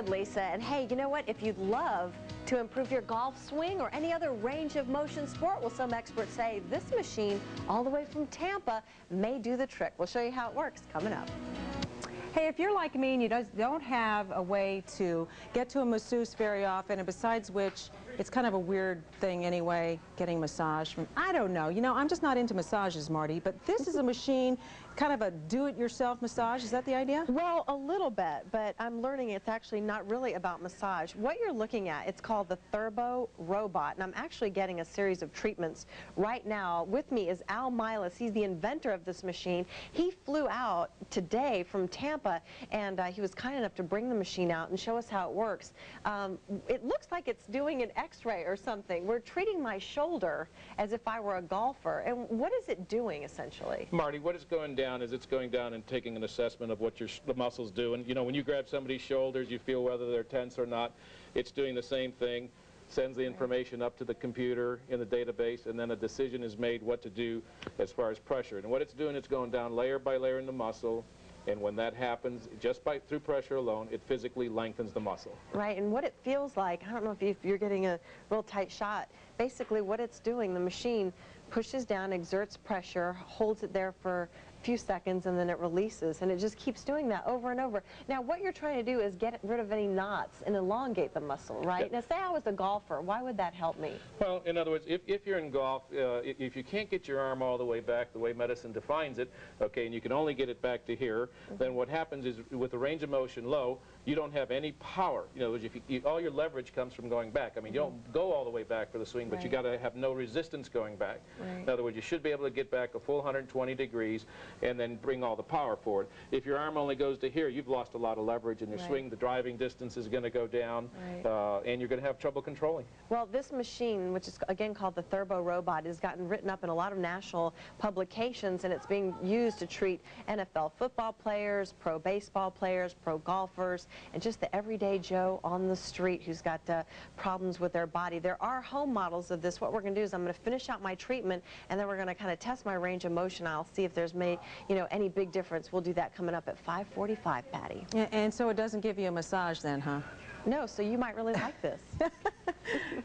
good, Lisa. And hey, you know what? If you'd love to improve your golf swing or any other range of motion sport, well, some experts say this machine, all the way from Tampa, may do the trick. We'll show you how it works coming up. Hey, if you're like me and you don't have a way to get to a masseuse very often, and besides which, it's kind of a weird thing anyway, getting massage from, I don't know. You know, I'm just not into massages, Marty, but this is a machine, kind of a do-it-yourself massage. Is that the idea? Well, a little bit, but I'm learning it's actually not really about massage. What you're looking at, it's called the Turbo Robot, and I'm actually getting a series of treatments right now. With me is Meilus. He's the inventor of this machine. He flew out today from Tampa, and he was kind enough to bring the machine out and show us how it works. It looks like it's doing an X-ray or something. We're treating my shoulder as if I were a golfer. And what is it doing, essentially? Marty, what it's going down is it's going down and taking an assessment of what the muscles do. And, you know, when you grab somebody's shoulders, you feel whether they're tense or not. It's doing the same thing, sends the information up to the computer in the database, and then a decision is made what to do as far as pressure. And what it's doing, it's going down layer by layer in the muscle. And when that happens, just through pressure alone, it physically lengthens the muscle. Right, and what it feels like, I don't know if you're getting a real tight shot, basically what it's doing, the machine pushes down, exerts pressure, holds it there for a few seconds, and then it releases, and it just keeps doing that over and over. Now, what you're trying to do is get rid of any knots and elongate the muscle, right? Now, say I was a golfer, why would that help me? Well, in other words, if you're in golf, if you can't get your arm all the way back the way medicine defines it, okay, and you can only get it back to here, then what happens is with the range of motion low, you don't have any power. You know, if all your leverage comes from going back. I mean, you don't go all the way back for the swing, but you got to have no resistance going back. In other words, you should be able to get back a full 120 degrees and then bring all the power forward. If your arm only goes to here, you've lost a lot of leverage in your swing. The driving distance is going to go down, and you're going to have trouble controlling. Well, this machine, which is again called the Turbo Robot, has gotten written up in a lot of national publications, and it's being used to treat NFL football players, pro baseball players, pro golfers, and just the everyday Joe on the street who's got problems with their body. There are home models of this. What we're going to do is I'm going to finish out my treatment, and then we're going to kind of test my range of motion. I'll see if there's any big difference. We'll do that coming up at 5:45, Patty. And so it doesn't give you a massage then, huh? No, so you might really like this.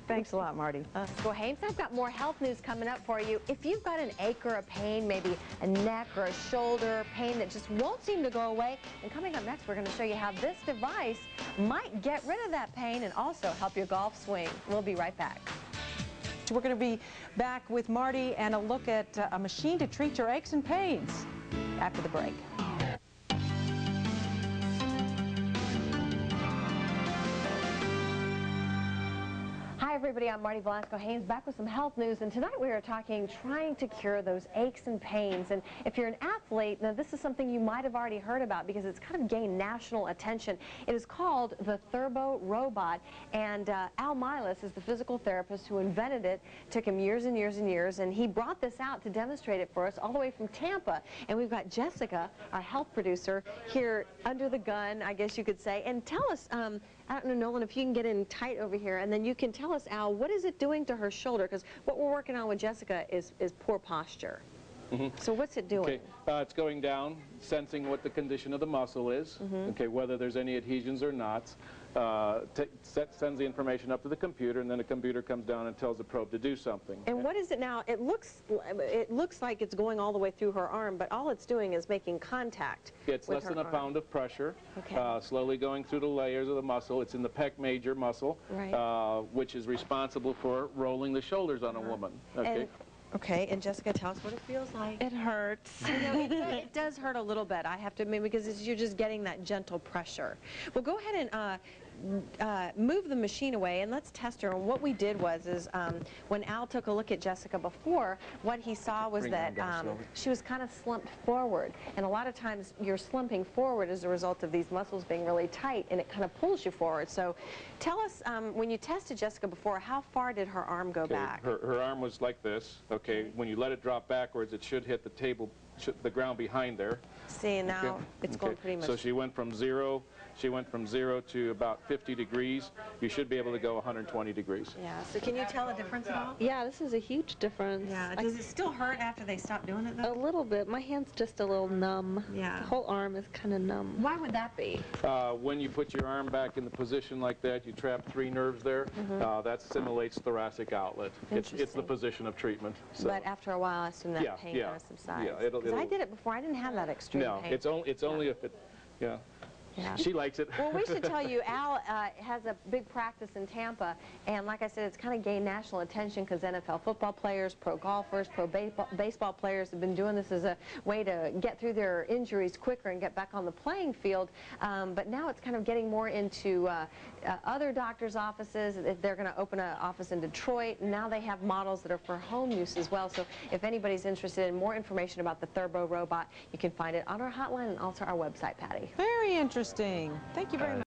Thanks a lot, Marty. Well, Haynes, I've got more health news coming up for you. If you've got an ache or a pain, maybe a neck or a shoulder pain that just won't seem to go away, and coming up next, we're going to show you how this device might get rid of that pain and also help your golf swing. We'll be right back. We're going to be back with Marty and a look at a machine to treat your aches and pains after the break. Hi everybody, I'm Marty Velasco-Haynes, back with some health news, and tonight we are trying to cure those aches and pains. And if you're an athlete, now this is something you might have already heard about because it's kind of gained national attention. It is called the Turbo Robot, and Meilus is the physical therapist who invented it. It took him years and years and years, and he brought this out to demonstrate it for us all the way from Tampa. And we've got Jessica, our health producer, here under the gun, I guess you could say. And tell us, I don't know, Nolan, if you can get in tight over here, and then you can tell us, Al, what is it doing to her shoulder? Because what we're working on with Jessica is poor posture. So what's it doing? Okay, it's going down, sensing what the condition of the muscle is, okay, whether there's any adhesions or knots, sends the information up to the computer, and then the computer comes down and tells the probe to do something. And what is it now? It looks like it's going all the way through her arm, but all it's doing is making contact. It's less than a pound of pressure, slowly going through the layers of the muscle. It's in the pec major muscle, which is responsible for rolling the shoulders on a woman. Okay, and Jessica, tell us what it feels like. It hurts. You know, it does hurt a little bit, I have to admit, because you're just getting that gentle pressure. Well, go ahead and move the machine away, and let's test her. And what we did was when Al took a look at Jessica before, what he saw was that she was kind of slumped forward. And a lot of times you're slumping forward as a result of these muscles being really tight, and it kind of pulls you forward. So tell us, when you tested Jessica before, how far did her arm go back? Her arm was like this. Okay, when you let it drop backwards, it should hit the table, the ground behind there. See, now it's going pretty much. So she went from 0 She went from 0 to about 50 degrees. You should be able to go 120 degrees. Yeah, so can you tell a difference at all? Yeah, this is a huge difference. Yeah, does it still hurt after they stop doing it A though? little bit. My hand's just a little numb. Yeah. The whole arm is kind of numb. Why would that be? When you put your arm back in the position like that, you trap 3 nerves there. That simulates thoracic outlet. It's the position of treatment. So. But after a while, I assume that pain kind of subsides. Yeah, Because I did it before. I didn't have that extreme pain. No, it's only if it, yeah. Yeah. She likes it. Well, we should tell you, Al has a big practice in Tampa, and like I said, it's kind of gained national attention because NFL football players, pro golfers, pro baseball players have been doing this as a way to get through their injuries quicker and get back on the playing field. But now it's kind of getting more into other doctors' offices. They're going to open an office in Detroit, and now they have models that are for home use as well. So if anybody's interested in more information about the Thurbo robot, you can find it on our hotline and also our website, Patty. Very interesting. Thank you very much.